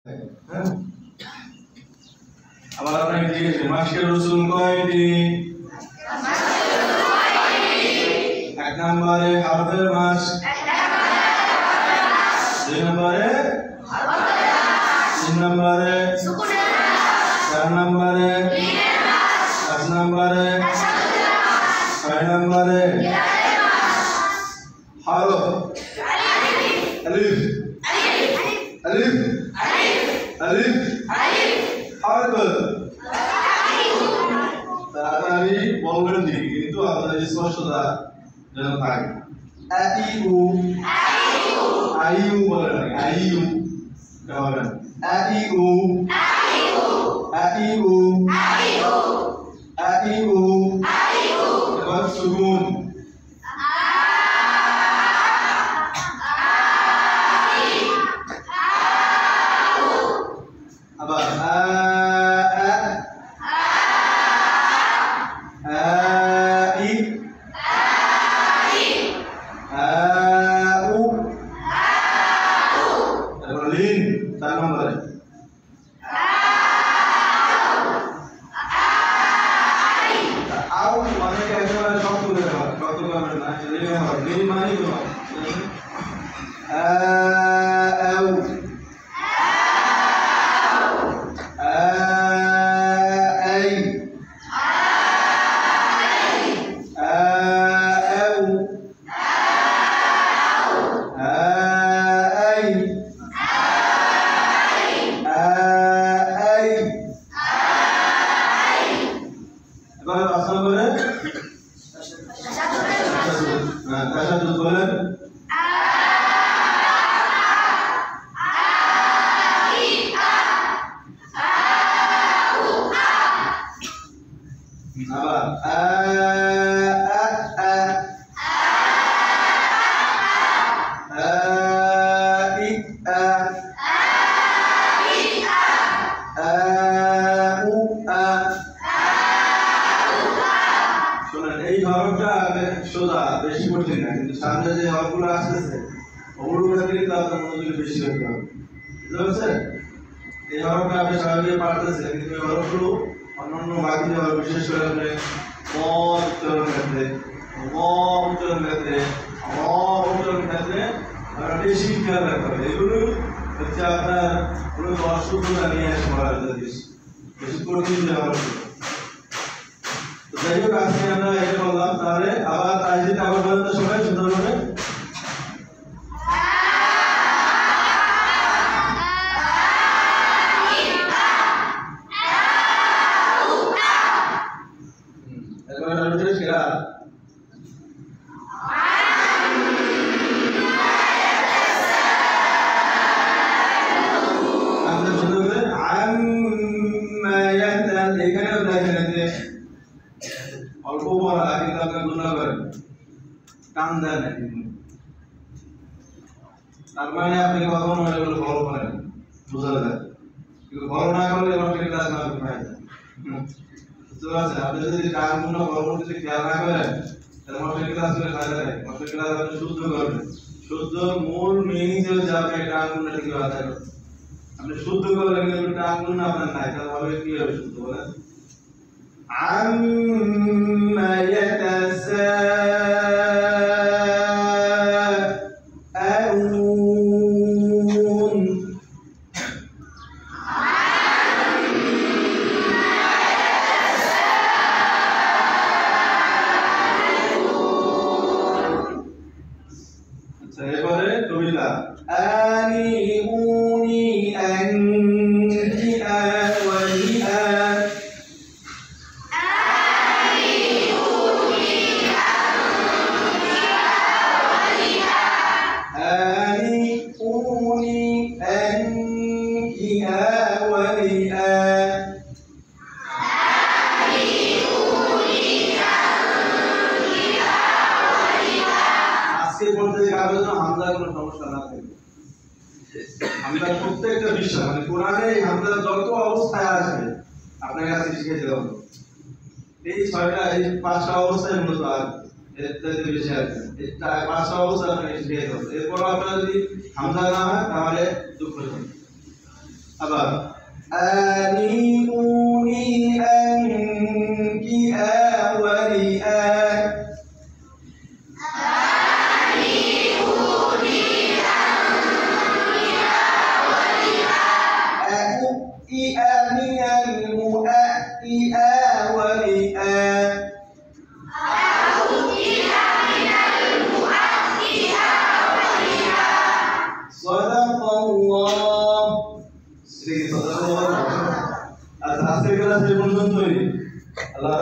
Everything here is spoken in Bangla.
হ্যাঁ আবার আপনাকে জিজ্ঞেস করি মাসকে রসুল কয়টি? এক নম্বরে হরফের মাস, দুই নম্বরে তিন নম্বরে চার নম্বরে পাঁচ নম্বরে ছয় নম্বরে হরফ আলিফ আলিফ আলিফ হরফ তাড়াতাড়ি বলবেন ঠিক কিন্তু আপনাদের স্পষ্টতা যেন থাকে। আইউ আইউ বলেন আইউ বলেন আইউ আইউ আইউ এবার সুকুন আবার এই হরফটা সোজা বেশি কঠিন না কিন্তু সামনে যে হরফগুলো আসতেছে ওগুলোর কিন্তু আপনার মনোযোগ বেশি করতে হবে বুঝতে পারছেন? এই হরফটা আপনি স্বাভাবিক পারতেছেন কিন্তু এই হরফগুলো অন্যান্য বাকি হরফ বিশেষ করে আপনি উচ্চারণ ক্ষেত্রে উচ্চারণ ক্ষেত্রে উচ্চারণ ক্ষেত্রে বেশি খেয়াল রাখতে হবে। এগুলো হচ্ছে আপনার কোনো অসুবিধা নিয়ে আসে বলা বেশি কঠিন যে হরফগুলো। যাই হোক আজকে আমরা এটা বললাম তাহলে আবার তাইজিদ আবার বলেন তো সবাই সুন্দরভাবে অল্প বলা কিন্তু আপনি গুণা করেন টান দেন তার মানে আপনি কখনো এগুলো ফলো করেন বোঝা যায় কিন্তু ফলো না করলে মাস্টার ক্লাস না করতে পারেন বুঝতে পারছেন? আপনি যদি টান গুণা ফলো যদি খেয়াল না করেন তাহলে মাস্টার ক্লাস করে ফায়দা নেই। মাস্টার ক্লাস আপনি শুদ্ধ করবেন, শুদ্ধ মূল মিনিং হচ্ছে আপনি টান গুণা ঠিক আদায় করবেন। আপনি শুদ্ধ করলেন কিন্তু টান গুণা আপনার নাই তাহলে হবে কি হবে শুদ্ধ বলেন? عما يتساءلون এবারে কবিতা আনিউনি আনকিআ ওয়ালিআ প্রত্যেকটা বিষয় মানে কোরআনে হামজা যত অবস্থায় আসবে আপনার কাছে শিখে যেতে হবে। এই ছয়টা এই পাঁচটা অবস্থায় মূলত এর চাইতে বেশি আছে। এটা পাঁচটা অবস্থা আপনাকে শিখে যেতে হবে। এরপর আপনার যদি হামজা না হয় তাহলে দুঃখ হবে। আবার আনিউনি আনকিআ ওয়ালিআ أُؤْتِئَ من المؤتئ ولئا صدق الله আজকে ক্লাসে পর্যন্তই। আল্লাহ